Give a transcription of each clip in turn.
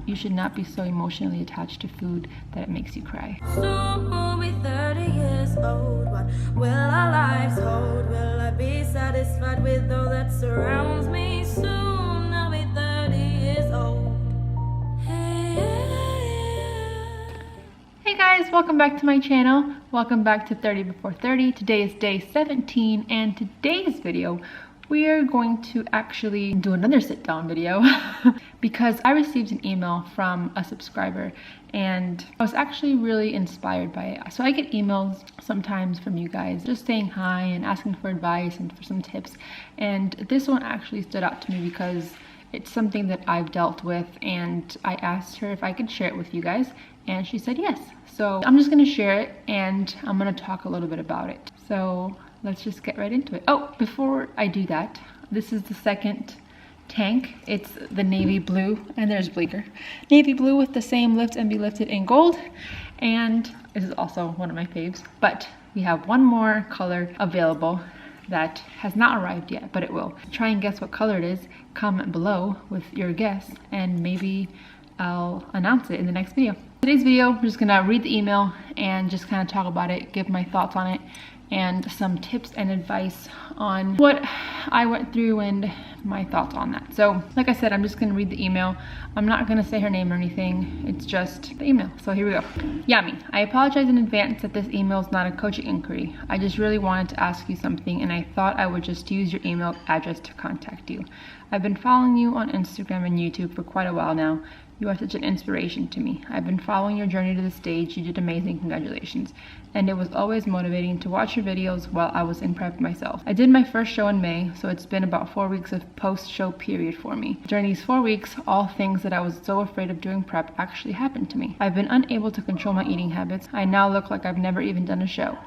you should not be so emotionally attached to food that it makes you cry. Soon we'll be 30 years old. What will our lives hold? Will I be satisfied with all that surrounds me? Soon I'll be 30 years old. Hey guys, welcome back to my channel. Welcome back to 30 Before 30. Today is day 17, and today's video we are going to actually do another sit down video because I received an email from a subscriber and I was actually really inspired by it. So I get emails sometimes from you guys just saying hi and asking for advice and for some tips, and this one actually stood out to me because it's something that I've dealt with, and I asked her if I could share it with you guys, and she said yes. So I'm just gonna share it and I'm gonna talk a little bit about it. So let's just get right into it. Oh, before I do that, this is the second tank. It's the navy blue, and there's Bleecker. Navy blue with the same lift and be lifted in gold, and this is also one of my faves, but we have one more color available that has not arrived yet, but it will. Try and guess what color it is. Comment below with your guess, and maybe I'll announce it in the next video. Today's video, we're just gonna read the email and just kind of talk about it, give my thoughts on it, and some tips and advice on what I went through and my thoughts on that. So like I said, I'm just gonna read the email. I'm not gonna say her name or anything. It's just the email. So here we go. Yami, I apologize in advance that this email is not a coaching inquiry. I just really wanted to ask you something, and I thought I would just use your email address to contact you. I've been following you on Instagram and YouTube for quite a while now. You are such an inspiration to me. I've been following your journey to the stage. You did amazing, congratulations. And it was always motivating to watch your videos while I was in prep myself. I did my first show in May, so it's been about 4 weeks of post-show period for me. During these 4 weeks, all things that I was so afraid of doing prep actually happened to me. I've been unable to control my eating habits. I now look like I've never even done a show.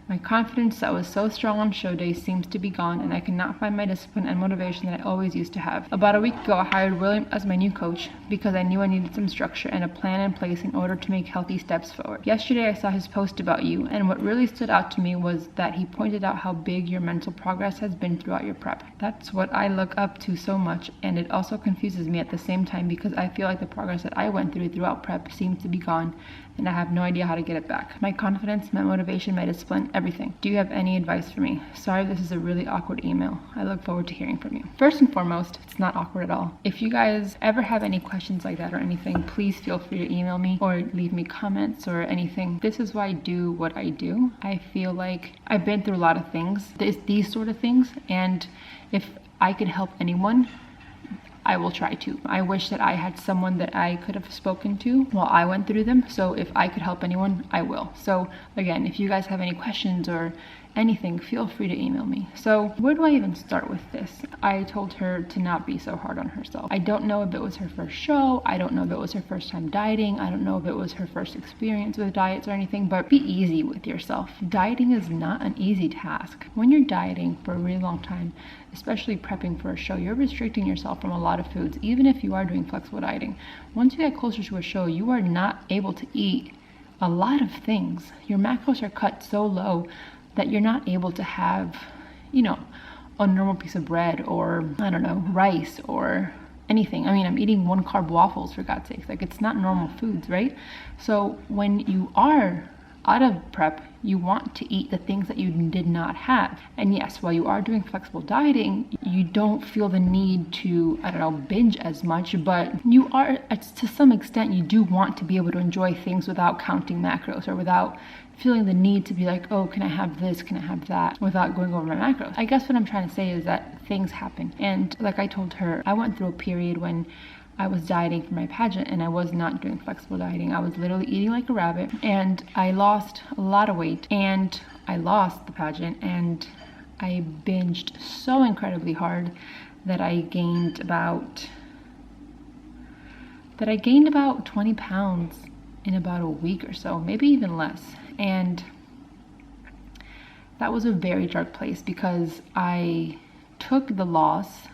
My confidence that was so strong on show days seems to be gone, and I cannot find my discipline and motivation that I always used to have. About a week ago, I hired William as my new coach because I knew I needed some structure and a plan in place in order to make healthy steps forward. Yesterday, I saw his post about you, and what really stood out to me was that he pointed out how big your mental progress has been throughout your prep. That's what I look up to so much, and it also confuses me at the same time because I feel like the progress that I went through throughout prep seems to be gone, and I have no idea how to get it back. My confidence, my motivation, my discipline, everything. Do you have any advice for me? Sorry, this is a really awkward email. I look forward to hearing from you. First and foremost, it's not awkward at all. If you guys ever have any questions like that or anything, please feel free to email me or leave me comments or anything. This is why I do what I do. I feel like I've been through a lot of things, these sort of things, and if I could help anyone, I will try to. I wish that I had someone that I could have spoken to while I went through them. So if I could help anyone, I will. So again, if you guys have any questions or anything, feel free to email me. So where do I even start with this? I told her to not be so hard on herself. I don't know if it was her first show. I don't know if it was her first time dieting. I don't know if it was her first experience with diets or anything, but be easy with yourself. Dieting is not an easy task. When you're dieting for a really long time, especially prepping for a show, you're restricting yourself from a lot of foods, even if you are doing flexible dieting. Once you get closer to a show, you are not able to eat a lot of things. Your macros are cut so low that you're not able to have, you know, a normal piece of bread or, I don't know, rice or anything. I mean, I'm eating 1 carb waffles, for God's sakes. Like, it's not normal foods, right? So when you are out of prep, you want to eat the things that you did not have. And yes, while you are doing flexible dieting, you don't feel the need to, I don't know, binge as much, but you are, to some extent, you do want to be able to enjoy things without counting macros or without feeling the need to be like, oh, can I have this, can I have that, without going over my macros. I guess what I'm trying to say is that things happen. And like I told her, I went through a period when I was dieting for my pageant and I was not doing flexible dieting. I was literally eating like a rabbit, and I lost a lot of weight, and I lost the pageant, and I binged so incredibly hard that I gained about 20 pounds in about a week or so, maybe even less. And that was a very dark place because I took the loss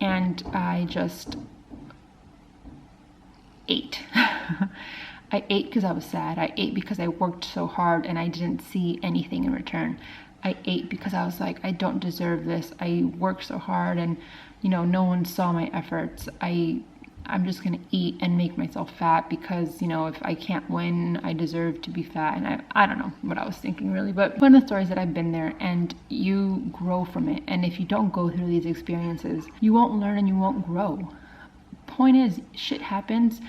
and I just ate. I ate because I was sad. I ate because I worked so hard and I didn't see anything in return. I ate because I was like, I don't deserve this. I worked so hard and, you know, no one saw my efforts. I I'm just gonna eat and make myself fat because, you know, if I can't win, I deserve to be fat. And I don't know what I was thinking really, but one of the stories that I've been there, and you grow from it. And if you don't go through these experiences, you won't learn and you won't grow. Point is, shit happens.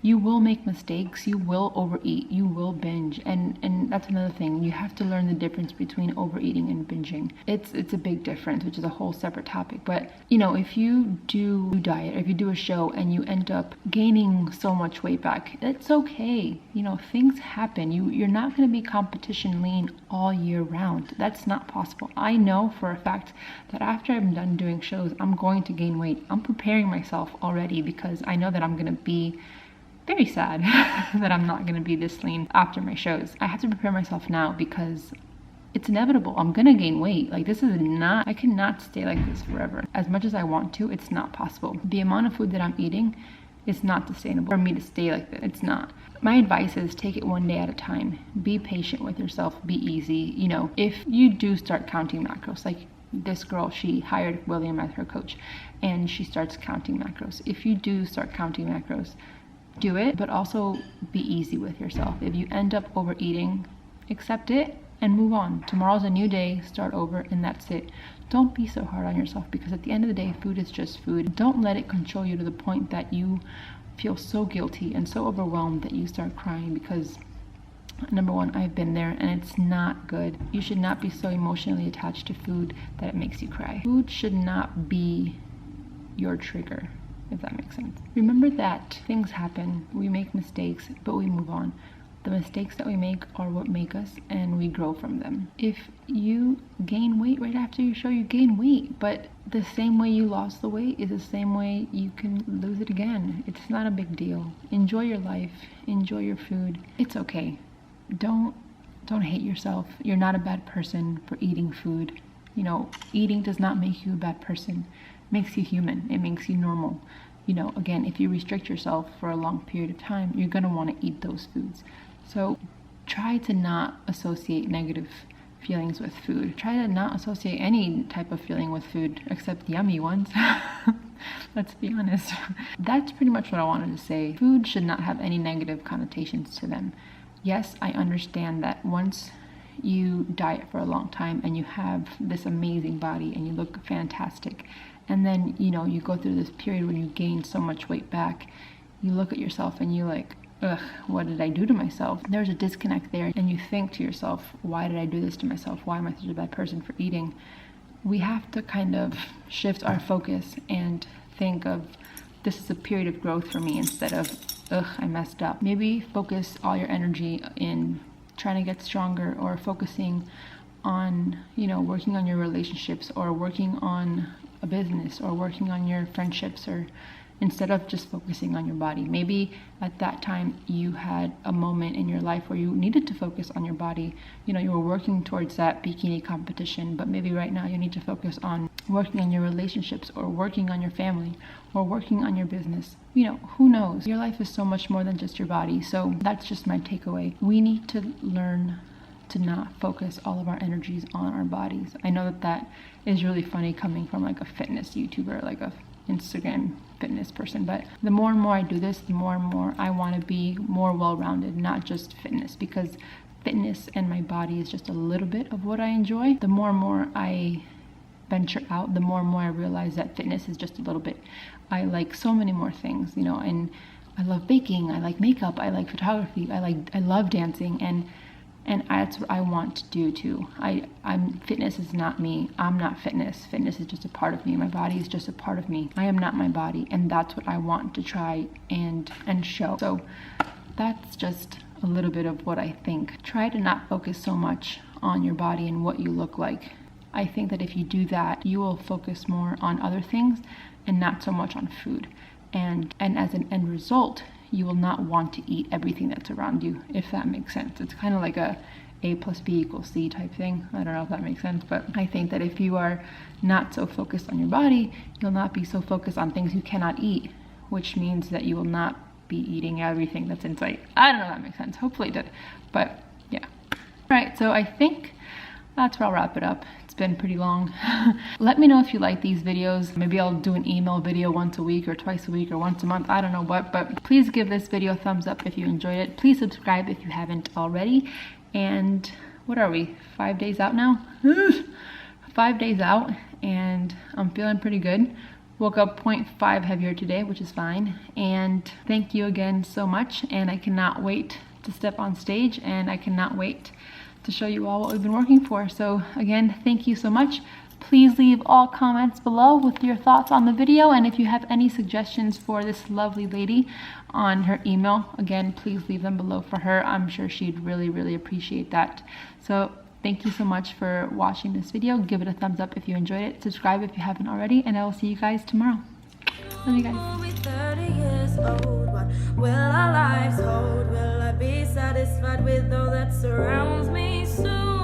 You will make mistakes, you will overeat, you will binge, and that's another thing. You have to learn the difference between overeating and binging. It's a big difference, which is a whole separate topic. But you know, if you do diet, or if you do a show and you end up gaining so much weight back, it's okay. You know, things happen. You're not going to be competition lean all year round. That's not possible. I know for a fact that after I'm done doing shows, I'm going to gain weight. I'm preparing myself already because I know that I'm going to be very sad that I'm not going to be this lean after my shows. I have to prepare myself now because it's inevitable. I'm going to gain weight. Like, this is not, I cannot stay like this forever. As much as I want to, it's not possible. The amount of food that I'm eating is not sustainable for me to stay like this. It's not. My advice is take it one day at a time. Be patient with yourself. Be easy. You know, if you do start counting macros, like this girl, she hired William as her coach and she starts counting macros. If you do start counting macros, do it, but also be easy with yourself. If you end up overeating, accept it and move on. Tomorrow's a new day, start over, and that's it. Don't be so hard on yourself because at the end of the day, food is just food. Don't let it control you to the point that you feel so guilty and so overwhelmed that you start crying because, number one, I've been there and it's not good. You should not be so emotionally attached to food that it makes you cry. Food should not be your trigger, if that makes sense. Remember that things happen, we make mistakes, but we move on. The mistakes that we make are what make us, and we grow from them. If you gain weight right after your show, you gain weight, but the same way you lost the weight is the same way you can lose it again. It's not a big deal. Enjoy your life, enjoy your food. It's okay. Don't hate yourself. You're not a bad person for eating food. You know, eating does not make you a bad person. It makes you human. It makes you normal. You know, again, if you restrict yourself for a long period of time, you're going to want to eat those foods. So try to not associate negative feelings with food. Try to not associate any type of feeling with food except yummy ones. Let's be honest. That's pretty much what I wanted to say. Food should not have any negative connotations to them. Yes, I understand that once you diet for a long time and you have this amazing body and you look fantastic, and then, you know, you go through this period when you gain so much weight back, you look at yourself and you're like, ugh, what did I do to myself? There's a disconnect there, and you think to yourself, why did I do this to myself? Why am I such a bad person for eating? We have to kind of shift our focus and think of, this is a period of growth for me, instead of, ugh, I messed up. Maybe focus all your energy in trying to get stronger, or focusing on, you know, working on your relationships, or working on a business, or working on your friendships, or instead of just focusing on your body. Maybe at that time you had a moment in your life where you needed to focus on your body. You know, you were working towards that bikini competition, but maybe right now you need to focus on working on your relationships, or working on your family, or working on your business. You know, who knows? Your life is so much more than just your body. So that's just my takeaway. We need to learn to not focus all of our energies on our bodies. I know that that is really funny coming from like a fitness YouTuber, like a Instagram fitness person, but the more and more I do this, the more and more I want to be more well-rounded, not just fitness, because fitness and my body is just a little bit of what I enjoy. The more and more I venture out, the more and more I realize that fitness is just a little bit. I like so many more things, you know, and I love baking, I like makeup, I like photography, I love dancing, and that's what I want to do too. Fitness is not me. I'm not fitness. Fitness is just a part of me. My body is just a part of me. I am not my body, and that's what I want to try and show. So that's just a little bit of what I think. Try to not focus so much on your body and what you look like. I think that if you do that, you will focus more on other things and not so much on food. And as an end result, you will not want to eat everything that's around you, if that makes sense. It's kind of like a plus B equals C type thing. I don't know if that makes sense, but I think that if you are not so focused on your body, you'll not be so focused on things you cannot eat, which means that you will not be eating everything that's in sight. I don't know if that makes sense. Hopefully it did, but yeah. All right, so I think that's where I'll wrap it up. It's been pretty long. Let me know if you like these videos. Maybe I'll do an email video once a week or twice a week or once a month. I don't know what, but please give this video a thumbs up if you enjoyed it. Please subscribe if you haven't already. And what are we? 5 days out now? 5 days out, and I'm feeling pretty good. Woke up 0.5 heavier today, which is fine. And thank you again so much. And I cannot wait to step on stage, and I cannot wait to show you all what we've been working for. So again, thank you so much. Please leave all comments below with your thoughts on the video, and if you have any suggestions for this lovely lady on her email, again, please leave them below for her. I'm sure she'd really appreciate that. So thank you so much for watching this video. Give it a thumbs up if you enjoyed it. Subscribe if you haven't already, and I will see you guys tomorrow. Love you guys. We'll be 30 years old. What will our lives hold? Will I be satisfied with all that surrounds me soon?